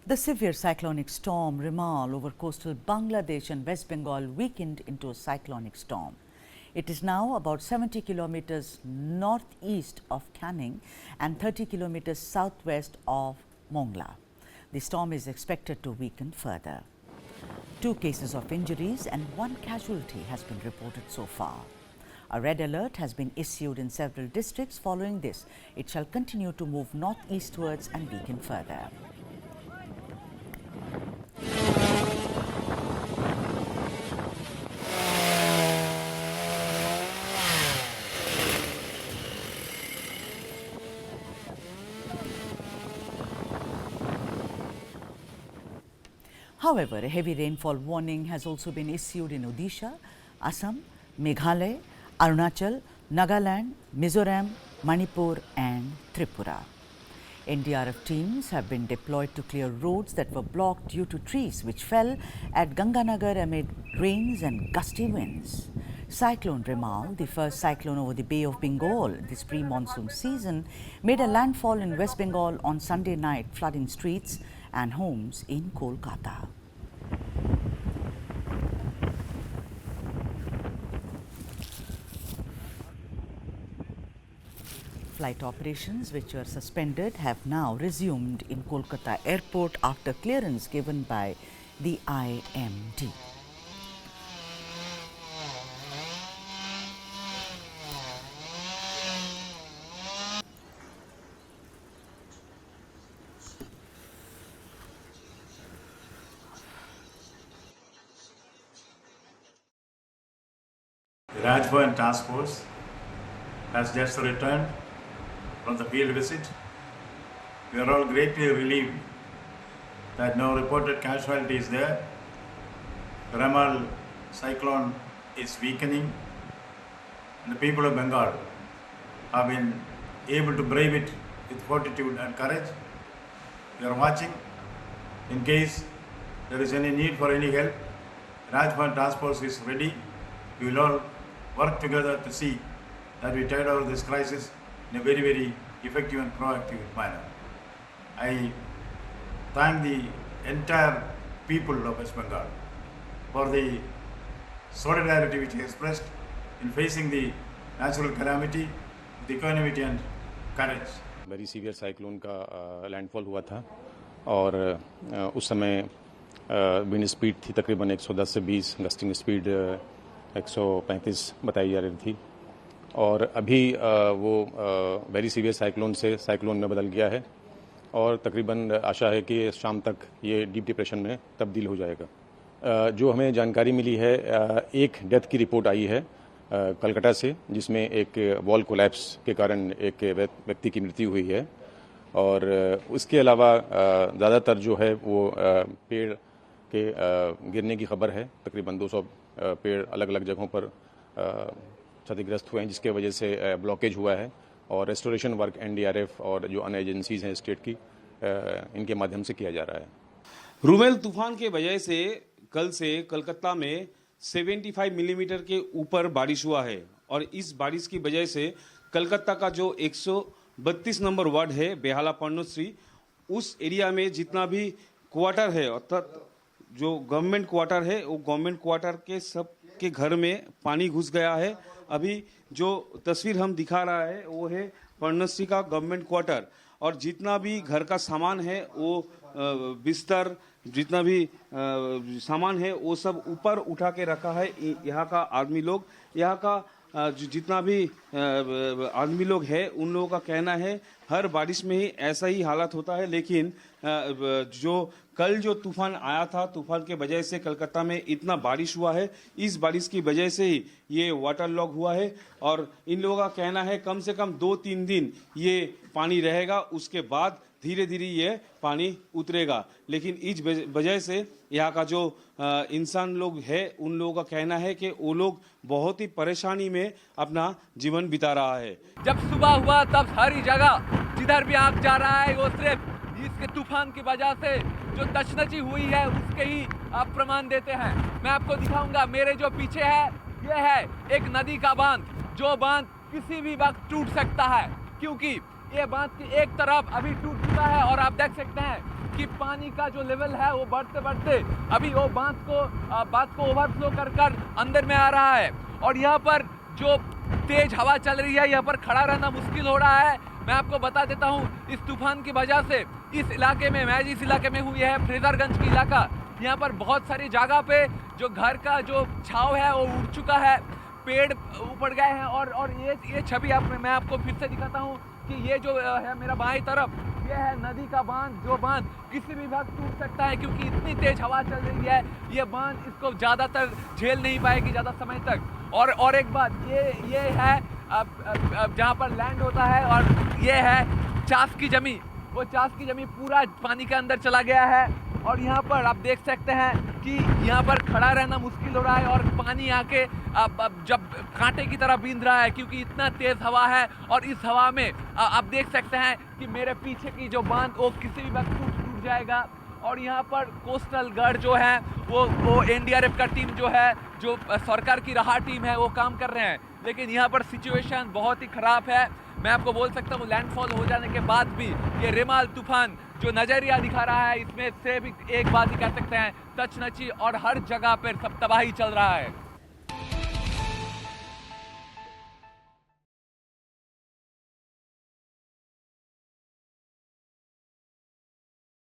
The severe cyclonic storm Remal over coastal Bangladesh and West Bengal weakened into a cyclonic storm. It is now about 70 kilometers northeast of Canning and 30 kilometers southwest of Mongla. The storm is expected to weaken further. 2 cases of injuries and 1 casualty has been reported so far. A red alert has been issued in several districts following this. It shall continue to move northeastwards and weaken further. However, a heavy rainfall warning has also been issued in Odisha, Assam, Meghalaya, Arunachal, Nagaland, Mizoram, Manipur and Tripura. NDRF teams have been deployed to clear roads that were blocked due to trees which fell at Ganganagar amid rains and gusty winds. Cyclone Remal, the first cyclone over the Bay of Bengal this pre-monsoon season, made a landfall in West Bengal on Sunday night, flooding streets and homes in Kolkata. Flight operations, which were suspended, have now resumed in Kolkata airport after clearance given by the IMD. The Rajbhavan Task Force has just returned from the field visit. We are all greatly relieved that no reported casualties there. The Remal cyclone is weakening and the people of Bengal have been able to brave it with fortitude and courage. We are watching in case there is any need for any help. Rajbhavan Task Force is ready. We will all work together to see that we tide over this crisis in a very, very effective and proactive manner. I thank the entire people of West Bengal for the solidarity which is expressed in facing the natural calamity with equanimity and courage. Very severe cyclone का landfall हुआ था और उस समय wind speed थी तकरीबन 110 से 20, gusting speed 135 बताई जा रही थी और अभी वो वेरी सीवियर साइक्लोन से साइक्लोन में बदल गया है और तकरीबन आशा है कि शाम तक ये डीप डिप्रेशन में तब्दील हो जाएगा। जो हमें जानकारी मिली है, एक डेथ की रिपोर्ट आई है कलकत्ता से, जिसमें एक वॉल कोलैप्स के कारण एक व्यक्ति की मृत्यु हुई है और उसके अलावा ज़्यादातर जो है वो पेड़ के गिरने की खबर है। तकरीबन 200 पेड़ अलग अलग जगहों पर क्षतिग्रस्त हुए हैं, जिसके वजह से ब्लॉकेज हुआ है और रेस्टोरेशन वर्क एनडीआरएफ और जो अन्य एजेंसीज हैं स्टेट की, इनके माध्यम से किया जा रहा है। रुमेल तूफान के वजह से कल से कलकत्ता में 75 मिलीमीटर के ऊपर बारिश हुआ है और इस बारिश की वजह से कलकत्ता का जो 132 नंबर वार्ड है बेहाला पर्णश्री, उस एरिया में जितना भी क्वार्टर है अर्थात जो गवर्नमेंट क्वार्टर है, वो गवर्नमेंट क्वार्टर के सब के घर में पानी घुस गया है। अभी जो तस्वीर हम दिखा रहा है वो है पर्णश्री का गवर्नमेंट क्वार्टर और जितना भी घर का सामान है वो बिस्तर जितना भी सामान है वो सब ऊपर उठा के रखा है। यहाँ का आदमी लोग, यहाँ का जितना भी आदमी लोग है उन लोगों का कहना है हर बारिश में ही ऐसा ही हालत होता है, लेकिन जो कल जो तूफान आया था, तूफान के वजह से कलकत्ता में इतना बारिश हुआ है, इस बारिश की वजह से ही ये वाटर लॉग हुआ है और इन लोगों का कहना है कम से कम 2-3 दिन ये पानी रहेगा, उसके बाद धीरे धीरे ये पानी उतरेगा। लेकिन इस वजह से यहाँ का जो इंसान लोग है उन लोगों का कहना है कि वो लोग बहुत ही परेशानी में अपना जीवन बिता रहा है। जब सुबह हुआ तब सारी जगह जिधर भी आग जा रहा है वो सिर्फ इसके तूफान की वजह से जो तशनची हुई है उसके ही आप प्रमाण देते हैं। मैं आपको दिखाऊंगा, मेरे जो पीछे है ये है एक नदी का बांध, जो बांध किसी भी वक्त टूट सकता है क्योंकि ये बांध की एक तरफ अभी टूट चुका है और आप देख सकते हैं कि पानी का जो लेवल है वो बढ़ते बढ़ते अभी वो बांध को ओवरफ्लो कर अंदर में आ रहा है। और यहाँ पर जो तेज हवा चल रही है, यहाँ पर खड़ा रहना मुश्किल हो रहा है। मैं आपको बता देता हूँ, इस तूफान की वजह से इस इलाके में, मैं जिस इलाके में हूँ, यह है फ्रेजरगंज की इलाका। यहाँ पर बहुत सारी जगह पे जो घर का जो छाव है वो उड़ चुका है, पेड़ उपड़ गए हैं। और ये छवि मैं आपको फिर से दिखाता हूँ कि ये जो है मेरा बाएं तरफ, ये है नदी का बांध, जो बांध किसी भी वक्त टूट सकता है क्योंकि इतनी तेज हवा चल रही है। ये बांध इसको ज़्यादातर झेल नहीं पाएगी ज़्यादा समय तक। और एक बात ये है अब जहाँ पर लैंड होता है, और ये है चास की जमी, वो चास की जमी पूरा पानी के अंदर चला गया है। और यहाँ पर आप देख सकते हैं कि यहाँ पर खड़ा रहना मुश्किल हो रहा है, और पानी आके अब जब कांटे की तरह बींध रहा है क्योंकि इतना तेज हवा है। और इस हवा में आप देख सकते हैं कि मेरे पीछे की जो बांध वो किसी भी वक्त टूट जाएगा। और यहाँ पर कोस्टल गार्ड जो है वो एनडीआरएफ का टीम जो है, जो सरकार की राहत टीम है, वो काम कर रहे हैं। लेकिन यहाँ पर सिचुएशन बहुत ही ख़राब है। मैं आपको बोल सकता हूँ लैंडफॉल हो जाने के बाद भी ये रेमाल तूफान जो नज़रिया दिखा रहा है, इसमें से भी एक बात ही कह सकते हैं, तचनची और हर जगह पर सब तबाही चल रहा है।